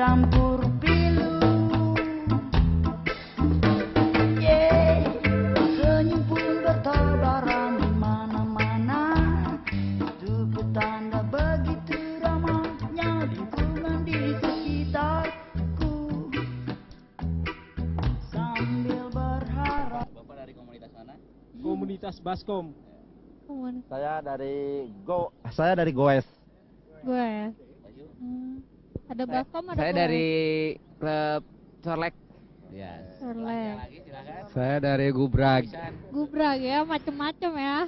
campur pilu. Senyum pun bertabaran di mana-mana. Itu petanda begitu ramahnya lingkungan di sekitarku. Sambil berharap. Bapak dari komunitas mana? Komunitas Baskom. Saya dari Goes. Gue. Ada Baskom, ada Saya Goes. dari klub Corlek. Ya. Corlek. Lagi silakan. Saya dari Gubrag. Gubrag ya, macem-macem ya.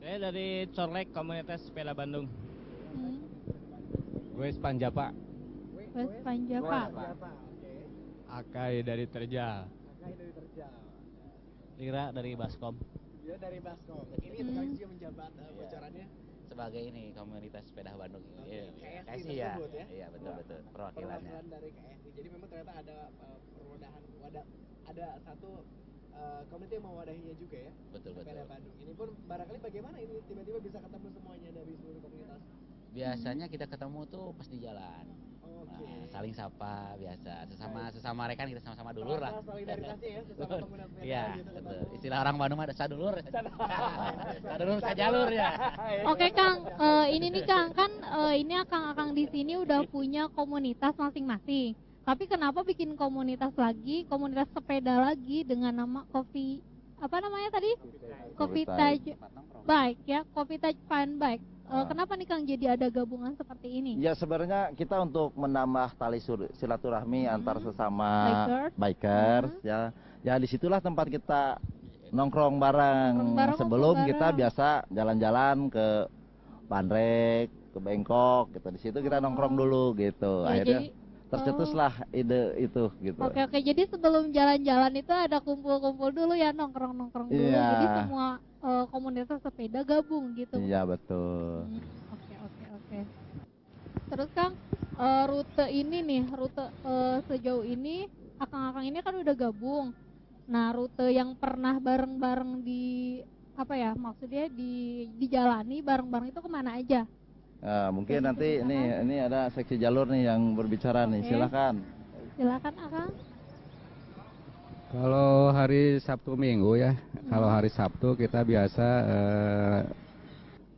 Saya dari Corlek Komunitas Sepeda Bandung. Gue Panjapa. Wes Panjapa. Akai dari Terjal. Lira dari Baskom. Dia dari Baskom. Ini sekaligus juga menjabat bocorannya. Sebagai ini komunitas sepeda Bandung ini. Iya, KSI kasih ya. tersebut ya. Iya, betul perwakilannya. Perwakilan dari KSI. Jadi memang ternyata ada ada satu komite yang mewadahinya juga ya. Betul. Sepeda Bandung. Ini pun barangkali bagaimana ini tiba-tiba bisa ketemu semuanya dari seluruh komunitas. Biasanya kita ketemu tuh pas di jalan. Oke. Nah, saling sapa biasa, sesama rekan kita sama-sama dulur lah. Solidaritasnya ya sesama pengguna sepeda Iya, gitu betul. ketemu. Istilah orang Bandung ada sadulur. Sadulur sajalur ya. Oke Kang, ini nih Kang, kan ini akang-akang di sini udah punya komunitas masing-masing. Tapi kenapa bikin komunitas lagi, komunitas sepeda lagi dengan nama Coffee, apa namanya tadi? Coffee Touch Bike ya, Coffee Touch Fun Bike. Kenapa nih Kang jadi ada gabungan seperti ini? Ya sebenarnya kita untuk menambah tali silaturahmi antar sesama bikers ya. Ya disitulah tempat kita nongkrong bareng. Sebelum kita biasa jalan-jalan ke Bandrek, ke Bangkok gitu. Di situ kita nongkrong dulu gitu. Ya, Akhirnya jadi, tercetuslah ide itu gitu. Oke, jadi sebelum jalan-jalan itu ada kumpul-kumpul dulu ya, nongkrong-nongkrong dulu. Iya. Jadi semua komunitas sepeda gabung gitu. Iya betul. Oke. Terus Kang, rute ini nih, rute sejauh ini akang-akang ini kan udah gabung. Nah, rute yang pernah bareng-bareng di apa ya? Maksudnya dijalani bareng-bareng itu kemana aja? Nah, mungkin nanti ini ada seksi jalur nih yang berbicara nih. Silakan. Silakan Akang. Kalau hari Sabtu Minggu ya, kalau hari Sabtu kita biasa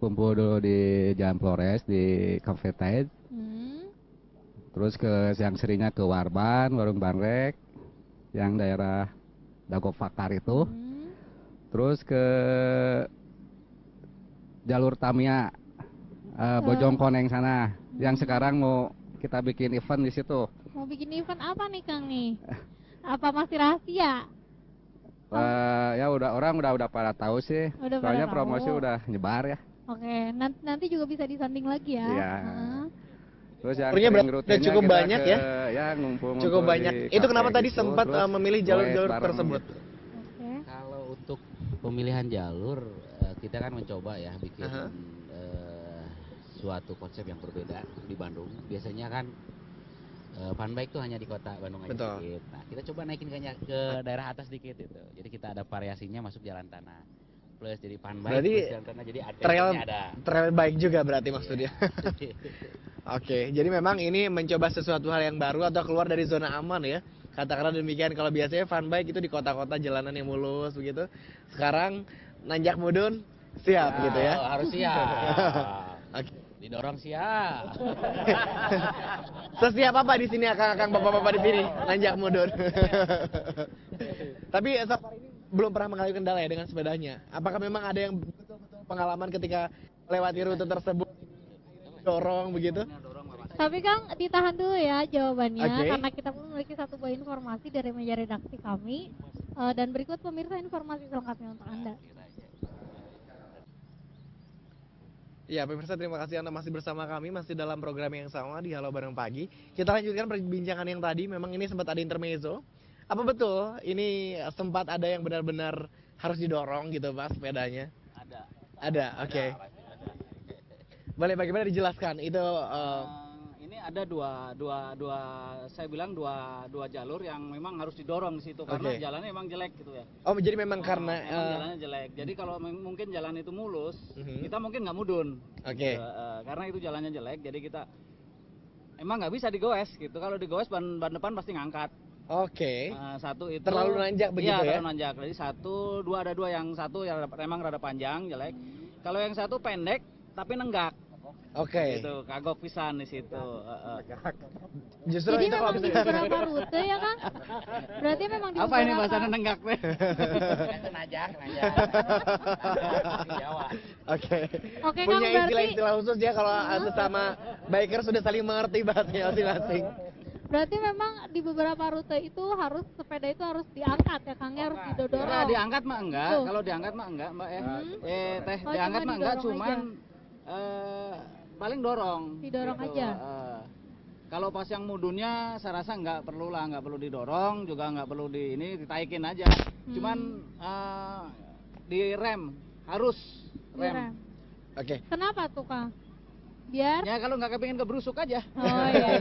kumpul dulu di Jalan Flores di Cafe Tide. Terus yang seringnya ke Warban, Warung Bandrek, yang daerah Dago Fakar itu. Terus ke jalur Tamiya, Bojongkoneng sana. Yang sekarang mau kita bikin event di situ. Mau bikin event apa nih Kang nih? Apa masih rahasia? Ya orang udah pada tahu sih. Soalnya promosi udah nyebar ya. Oke, nanti juga bisa disanding lagi ya. Iya. Terus yang udah cukup banyak ya? Ya ngumpul. Cukup banyak. Itu kenapa tadi sempat memilih jalur-jalur tersebut? Gitu. Kalau untuk pemilihan jalur kita kan mencoba ya bikin suatu konsep yang berbeda di Bandung. Biasanya kan fun bike tuh hanya di kota Bandung aja sedikit. Nah, kita coba naikin ke daerah atas dikit gitu. Jadi kita ada variasinya masuk jalan tanah. Plus jadi fun bike, berarti plus jalan tanah jadi trail bike juga berarti maksudnya. Oke, jadi memang ini mencoba sesuatu hal yang baru atau keluar dari zona aman ya. Katakanlah demikian, kalau biasanya fun bike itu di kota-kota jalanan yang mulus begitu. Sekarang nanjak mudun siap gitu ya. Harus siap. Oke. Didorong siap. Sesiap apa di sini akang-akang bapak-bapak di sini nanjak mudun. Tapi safari ini belum pernah mengalami kendala ya dengan sepedanya. Apakah memang ada yang betul-betul pengalaman ketika melewati rute tersebut dorong begitu? Tapi Kang, ditahan dulu ya jawabannya karena kita pun memiliki satu buah informasi dari meja redaksi kami dan berikut pemirsa informasi selengkapnya untuk Anda. Ya pemirsa, terima kasih Anda masih bersama kami, masih dalam program yang sama di Halo Bareng Pagi. Kita lanjutkan perbincangan yang tadi, memang ini sempat ada intermezzo. Apa betul ini sempat ada yang benar-benar harus didorong gitu Pak sepedanya? Ada, oke. Boleh bagaimana dijelaskan itu? Ini ada saya bilang dua jalur yang memang harus didorong di situ karena jalannya memang jelek gitu ya. Oh jadi memang karena jalannya jelek. Jadi kalau mungkin jalan itu mulus, kita mungkin nggak mudun. Oke. Karena itu jalannya jelek, jadi kita emang nggak bisa digoes gitu. Kalau digoes ban depan pasti ngangkat. Oke. Satu itu Terlalu nanjak begitu ya? Terlalu nanjak. Jadi ada dua, yang satu yang emang rada panjang jelek. Kalau yang satu pendek tapi nenggak. Oke. Gitu, kagok pisan di situ. Justru Jadi itu kalau memang di beberapa rute ya Kang? Berarti memang di Apa ini bahasa nenggak teh? Najak. Jawa. Oke. Oke, Kang, Punya berarti istilah khusus ya kalau sesama biker sudah saling mengerti bahasanya masing-masing. berarti memang di beberapa rute itu sepeda itu harus diangkat ya Kang, harus didorong. Nah, diangkat mah enggak. Tuh. Kalau diangkat mah enggak, Mbak ya. Oh, Diangkat cuma mah enggak, didorong cuman paling dorong. Didorong gitu. aja. Kalau pas yang mudunnya saya rasa nggak perlu didorong, juga nggak perlu ditaikin aja. Cuman direm, harus rem. Oke. Kenapa tuh Kang? Biar Ya kalau nggak kepingin kebrusuk aja. Oh iya.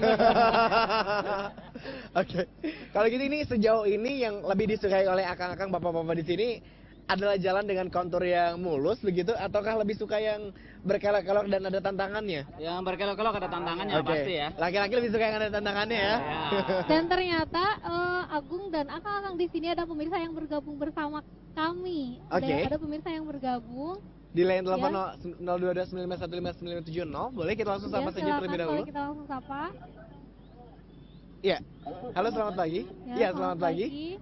Oke. Kalau gitu ini sejauh ini yang lebih disukai oleh akang-akang bapak-bapak di sini adalah jalan dengan kontur yang mulus begitu, ataukah lebih suka yang berkelok-kelok dan ada tantangannya? Yang berkelok-kelok ada tantangannya pasti ya. Laki-laki lebih suka yang ada tantangannya ya. Dan ternyata Agung dan akang-akang di sini ada pemirsa yang bergabung bersama kami. Oke. Ada pemirsa yang bergabung. Di line telepon 02295155970, boleh kita langsung sapa saja terlebih dahulu. Kita langsung sapa. Iya. Halo, selamat pagi. Iya, selamat pagi.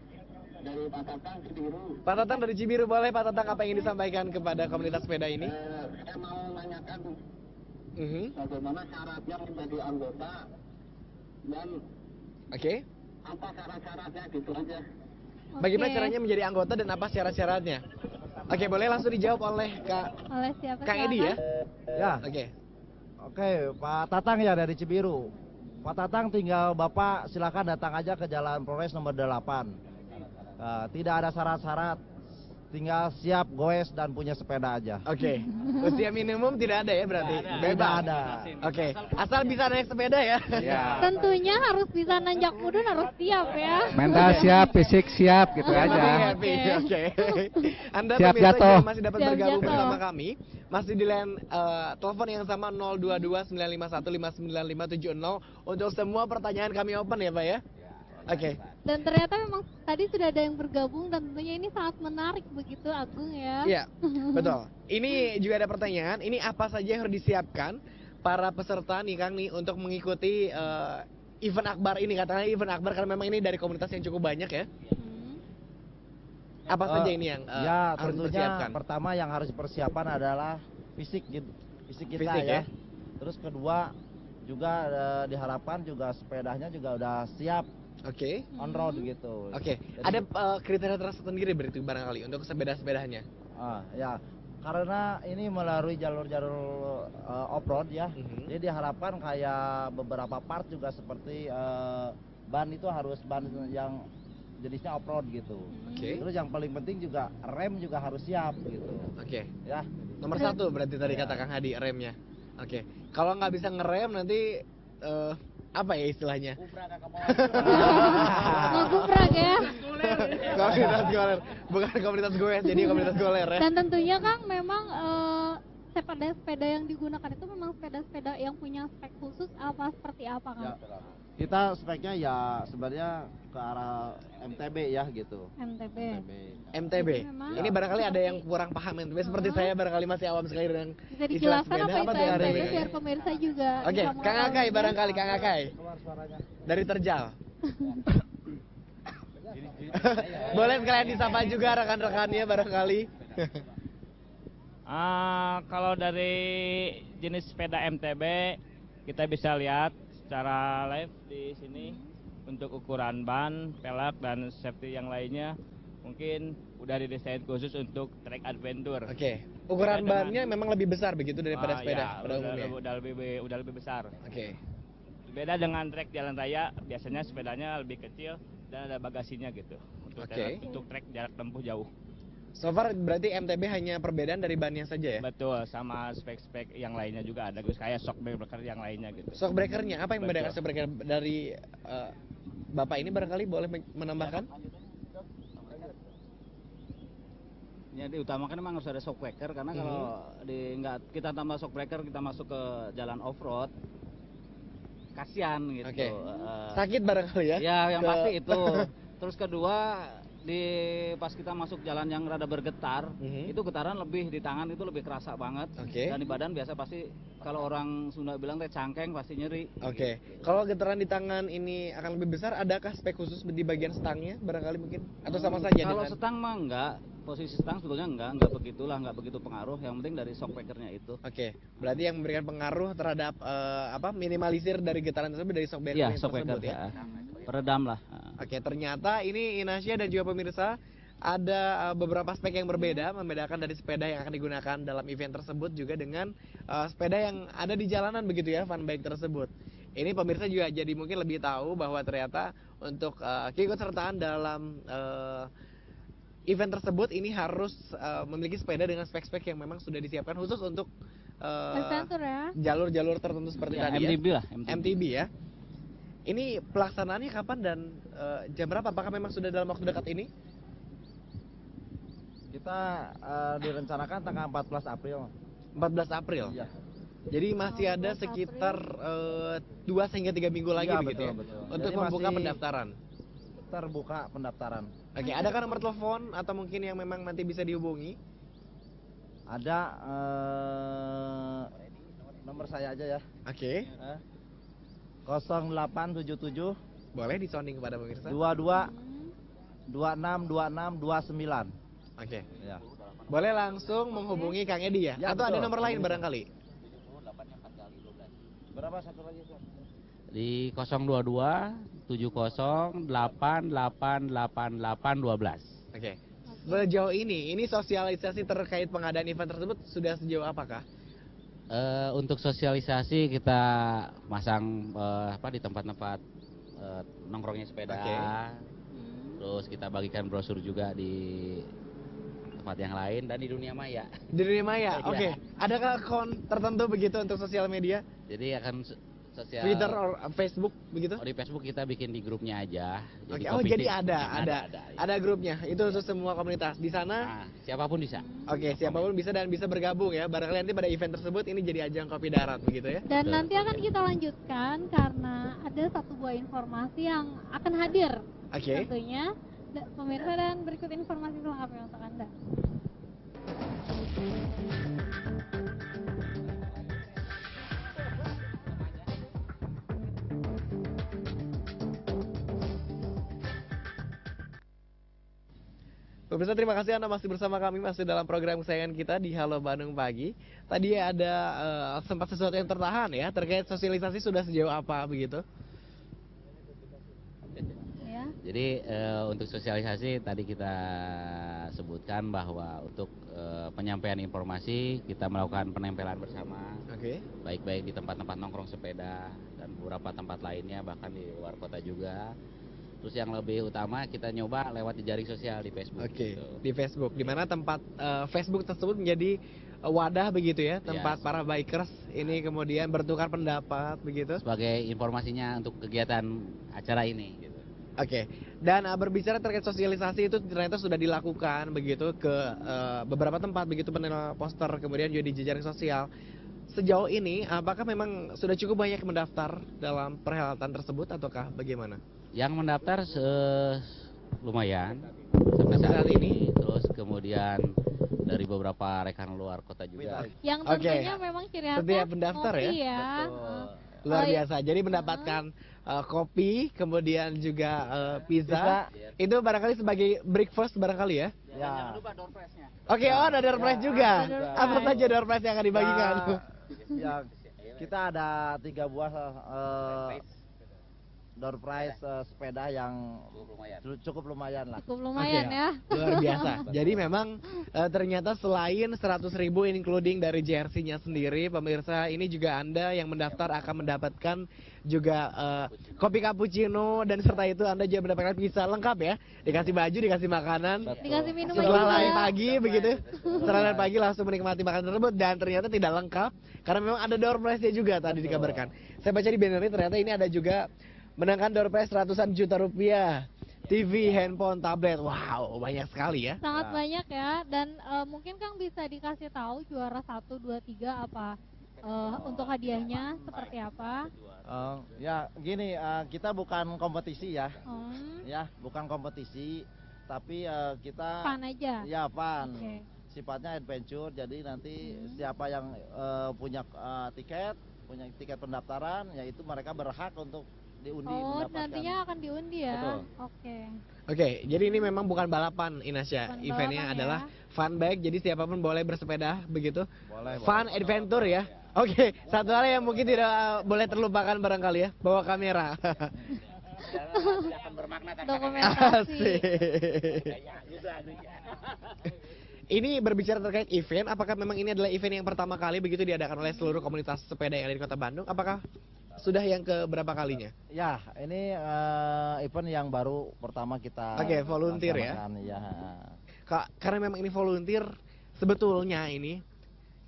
Pak Tatang dari Cibiru, boleh Pak Tatang apa yang ingin disampaikan kepada komunitas sepeda ini? Saya mau menanyakan bagaimana syaratnya menjadi anggota dan Oke. apa syarat-syaratnya gitu aja. Bagaimana caranya menjadi anggota dan apa syarat-syaratnya? Oke, boleh langsung dijawab oleh siapa? Kang Edi ya? Ya. Oke, Pak Tatang ya dari Cibiru. Pak Tatang tinggal Bapak silakan datang aja ke Jalan Flores nomor 8. Tidak ada syarat-syarat, tinggal siap goes dan punya sepeda aja. Oke. Usia minimum tidak ada ya berarti? Tidak ada. Oke, asal bisa naik sepeda ya? Ya. Tentunya harus bisa nanjak mudun, harus siap ya. Mental siap, fisik siap, gitu aja. Oke. Anda Siap pemirsa jatuh. juga masih dapat Siap bergabung jatuh. bersama kami. Masih di line telepon yang sama 02295159570 untuk semua pertanyaan kami open ya Pak ya? Oke. Dan ternyata memang tadi sudah ada yang bergabung dan tentunya ini sangat menarik begitu Agung ya. Iya, betul. Ini juga ada pertanyaan, ini apa saja yang harus disiapkan para peserta nih Kang nih untuk mengikuti event akbar ini, katakanlah event akbar karena memang ini dari komunitas yang cukup banyak ya. Apa saja ini yang ya harus tentunya dipersiapkan? pertama yang harus dipersiapkan adalah fisik gitu, fisik kita Fisik, ya. ya. Terus kedua juga diharapkan juga sepedanya juga udah siap Oke. on road gitu. Oke. Jadi- Ada kriteria tersendiri berarti barangkali untuk sepeda-sepedanya. Ya, karena ini melalui jalur-jalur off-road ya, jadi diharapkan kayak beberapa part juga seperti ban itu harus ban yang jenisnya off-road gitu. Oke. Terus yang paling penting juga rem juga harus siap gitu. Oke. Ya. Nomor satu berarti tadi kata Kang Hadi remnya. Oke. Kalau nggak bisa ngerem nanti apa ya istilahnya? Ngegubrak ya. Komunitas goler, bukan komunitas goes, jadi komunitas goler ya. Dan tentunya Kang memang sepeda-sepeda yang digunakan itu memang sepeda-sepeda yang punya spek khusus apa seperti apa Kang? Ya. Kita speknya ya sebenarnya ke arah MTB ya gitu. MTB. MTB. Memang. Ini barangkali ada yang kurang paham MTB seperti saya barangkali masih awam sekali dengan Bisa istilah dijelaskan sepeda. apa itu tuh MTB biar pemirsa juga Oke, bisa Kang mengetahui. Akai barangkali Kang Akai. Dari Terjal. Boleh sekalian disapa juga rekan-rekannya barangkali. Kalau dari jenis sepeda MTB kita bisa lihat secara live di sini untuk ukuran ban, pelek dan safety yang lainnya mungkin udah didesain khusus untuk trek adventure. Oke. Ukuran bannya memang lebih besar begitu daripada sepeda Ya, pada umumnya. udah lebih besar. Oke. Beda dengan trek jalan raya, biasanya sepedanya lebih kecil dan ada bagasinya gitu untuk trek jarak tempuh jauh. So far berarti MTB hanya perbedaan dari bannya saja ya? Betul, sama spek-spek yang lainnya juga ada, kayak shock breaker yang lainnya gitu. Shock breakernya apa yang membedakan Betul. shock breaker dari Bapak ini barangkali boleh menambahkan? Ya diutamakan memang harus ada shock breaker karena kalau nggak kita tambah shock breaker kita masuk ke jalan off road kasihan gitu. Oke. Sakit barangkali ya? Ya, yang pasti itu. Terus kedua, pas kita masuk jalan yang rada bergetar, itu getaran lebih di tangan itu lebih kerasa banget. Dan di badan biasa pasti kalau orang Sunda bilang teh cangkeng pasti nyeri. Kalau getaran di tangan ini akan lebih besar, adakah spek khusus di bagian stangnya barangkali mungkin? Atau sama saja? Kalau stang mah enggak, posisi stang sebetulnya enggak begitulah, enggak begitu pengaruh. Yang penting dari shock breakernya itu. Berarti yang memberikan pengaruh terhadap minimalisir dari getaran tersebut dari shock breaker tersebut ya. Peredam lah. Ternyata ini Inasya dan juga pemirsa ada beberapa spek yang berbeda, membedakan dari sepeda yang akan digunakan dalam event tersebut juga dengan sepeda yang ada di jalanan begitu ya, fun bike tersebut. Ini pemirsa juga jadi mungkin lebih tahu bahwa ternyata untuk keikutsertaan dalam event tersebut ini harus memiliki sepeda dengan spek-spek yang memang sudah disiapkan khusus untuk jalur-jalur tertentu seperti tadi MTB ya. lah, MTB ya. Ini pelaksanaannya kapan dan jam berapa? Apakah memang sudah dalam waktu dekat ini? Kita direncanakan tanggal 14 April. 14 April? Iya. Jadi masih ada sekitar 2 hingga 3 minggu lagi begitu betul. Untuk membuka pendaftaran. Terbuka pendaftaran. Adakah nomor telepon atau mungkin yang memang nanti bisa dihubungi? Ada nomor saya aja ya. 0877 boleh disounding kepada pemirsa. 22 26 26 29. Ya. Boleh langsung menghubungi Kang Edi ya? Atau ada nomor lain barangkali? Berapa satu lagi? Di 022 70 88 88 12. Sejauh ini sosialisasi terkait pengadaan event tersebut sudah sejauh apakah? Untuk sosialisasi kita masang di tempat-tempat nongkrongnya sepeda, terus kita bagikan brosur juga di tempat yang lain dan di dunia maya. Di dunia maya, Adakah akun tertentu begitu untuk sosial media? Jadi akan sosial Twitter atau Facebook begitu? Di Facebook kita bikin di grupnya aja. Jadi ada grupnya. Itu untuk semua komunitas di sana. Siapapun bisa. Siapapun bisa dan bisa bergabung ya. Barangkali nanti pada event tersebut ini jadi ajang kopi darat begitu ya. Dan nanti akan kita lanjutkan karena ada satu buah informasi yang akan hadir. Tentunya pemirsa, dan berikut informasi selengkapnya untuk Anda. Pemirsa, terima kasih Anda masih bersama kami, masih dalam program kesayangan kita di Halo Bandung Pagi. Tadi ada sempat sesuatu yang tertahan ya, terkait sosialisasi sudah sejauh apa begitu? Jadi untuk sosialisasi tadi kita sebutkan bahwa untuk penyampaian informasi kita melakukan penempelan bersama, baik-baik di tempat-tempat nongkrong sepeda dan beberapa tempat lainnya, bahkan di luar kota juga. Terus yang lebih utama kita nyoba lewat jaring sosial di Facebook. Di Facebook, di mana tempat Facebook tersebut menjadi wadah begitu ya, tempat para bikers ini kemudian bertukar pendapat begitu. Sebagai informasinya untuk kegiatan acara ini. Gitu. Dan berbicara terkait sosialisasi itu ternyata sudah dilakukan begitu ke beberapa tempat begitu, panel poster kemudian juga di jejaring sosial. Sejauh ini apakah memang sudah cukup banyak mendaftar dalam perhelatan tersebut ataukah bagaimana? Yang mendaftar lumayan sampai saat ini, terus kemudian dari beberapa rekan luar kota juga. Yang tentunya memang ciri khasnya pendaftar kopi ya. Luar biasa. Jadi mendapatkan kopi, kemudian juga pizza. Itu barangkali sebagai breakfast barangkali ya. Jangan lupa door prize-nya. Ada door prize juga. Apa saja door prize yang akan dibagikan? Ya, kita ada 3 buah door prize sepeda yang cukup lumayan lah. Cukup lumayan ya. Luar biasa. Jadi memang ternyata selain 100.000 including dari jersey-nya sendiri, pemirsa, ini juga Anda yang mendaftar akan mendapatkan juga kopi cappuccino, dan serta itu Anda juga mendapatkan pizza lengkap ya. Dikasih baju, dikasih makanan. Dikasih minuman setelah juga. lari pagi begitu. Setelah lari pagi langsung menikmati makanan tersebut, dan ternyata tidak lengkap karena memang ada door prize-nya juga tadi dikabarkan. Saya baca di banner ini ternyata ini ada juga menangkan door prize ratusan juta rupiah, TV, handphone, tablet. Wow, banyak sekali ya. Sangat banyak ya. Dan mungkin Kang bisa dikasih tahu juara 1, 2, 3 apa Untuk hadiahnya seperti apa? Ya gini, kita bukan kompetisi ya, ya bukan kompetisi, tapi kita Fun aja. Ya fun, sifatnya adventure. Jadi nanti siapa yang punya tiket pendaftaran, yaitu mereka berhak untuk diundi. Nantinya akan diundi ya. Oke, jadi ini memang bukan balapan Inasya, eventnya adalah fun bike. Jadi siapapun boleh bersepeda begitu. Fun adventure ya. Oke, satu hal yang mungkin tidak boleh terlupakan barangkali ya, bawa kamera. Akan bermakna dokumentasi. Ini berbicara terkait event, apakah memang ini adalah event yang pertama kali begitu diadakan oleh seluruh komunitas sepeda yang ada di Kota Bandung? Apakah sudah yang keberapa kalinya? Ya, ini event yang baru pertama kita. Volunteer ya. Karena memang ini volunteer, sebetulnya ini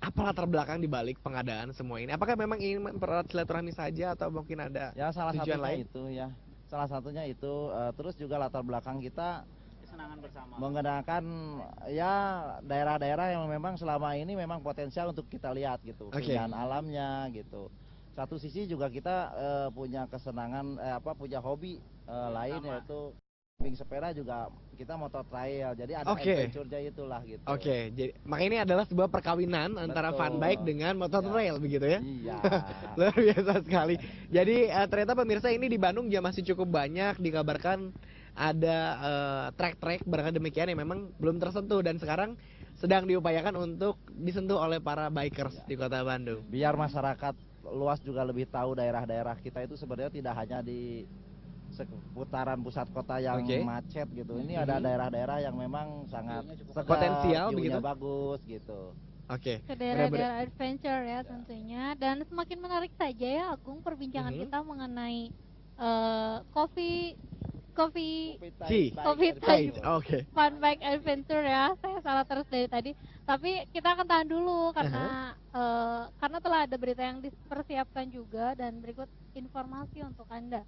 apa latar belakang dibalik pengadaan semua ini? Apakah memang ingin mempererat silaturahmi saja atau mungkin ada salah tujuan satunya lain? Itu ya, salah satunya itu. Terus juga latar belakang kita Kesenangan bersama. Menggunakan ya daerah-daerah yang memang selama ini memang potensial untuk kita lihat gitu, keindahan alamnya gitu. Satu sisi juga kita punya kesenangan, punya hobi lain yaitu camping sepeda, juga kita motor trail. Jadi ada adventure-nya itulah gitu. Jadi makanya ini adalah sebuah perkawinan antara fun bike dengan motor trail begitu ya. Iya. Luar biasa sekali. Jadi ternyata pemirsa ini di Bandung ya masih cukup banyak, dikabarkan ada trek-trek barangkali demikian yang memang belum tersentuh dan sekarang sedang diupayakan untuk disentuh oleh para bikers di Kota Bandung. Biar masyarakat luas juga lebih tahu daerah-daerah kita itu sebenarnya tidak hanya di seputaran pusat kota yang macet gitu. Ini ada daerah-daerah yang memang sangat potensial begitu, bagus gitu. Ke daerah-daerah adventure ya tentunya. Dan semakin menarik saja ya Agung perbincangan kita mengenai coffee fun bike adventure ya. Saya salah terus dari tadi. Tapi kita akan tahan dulu karena telah ada berita yang dipersiapkan juga, dan berikut informasi untuk Anda.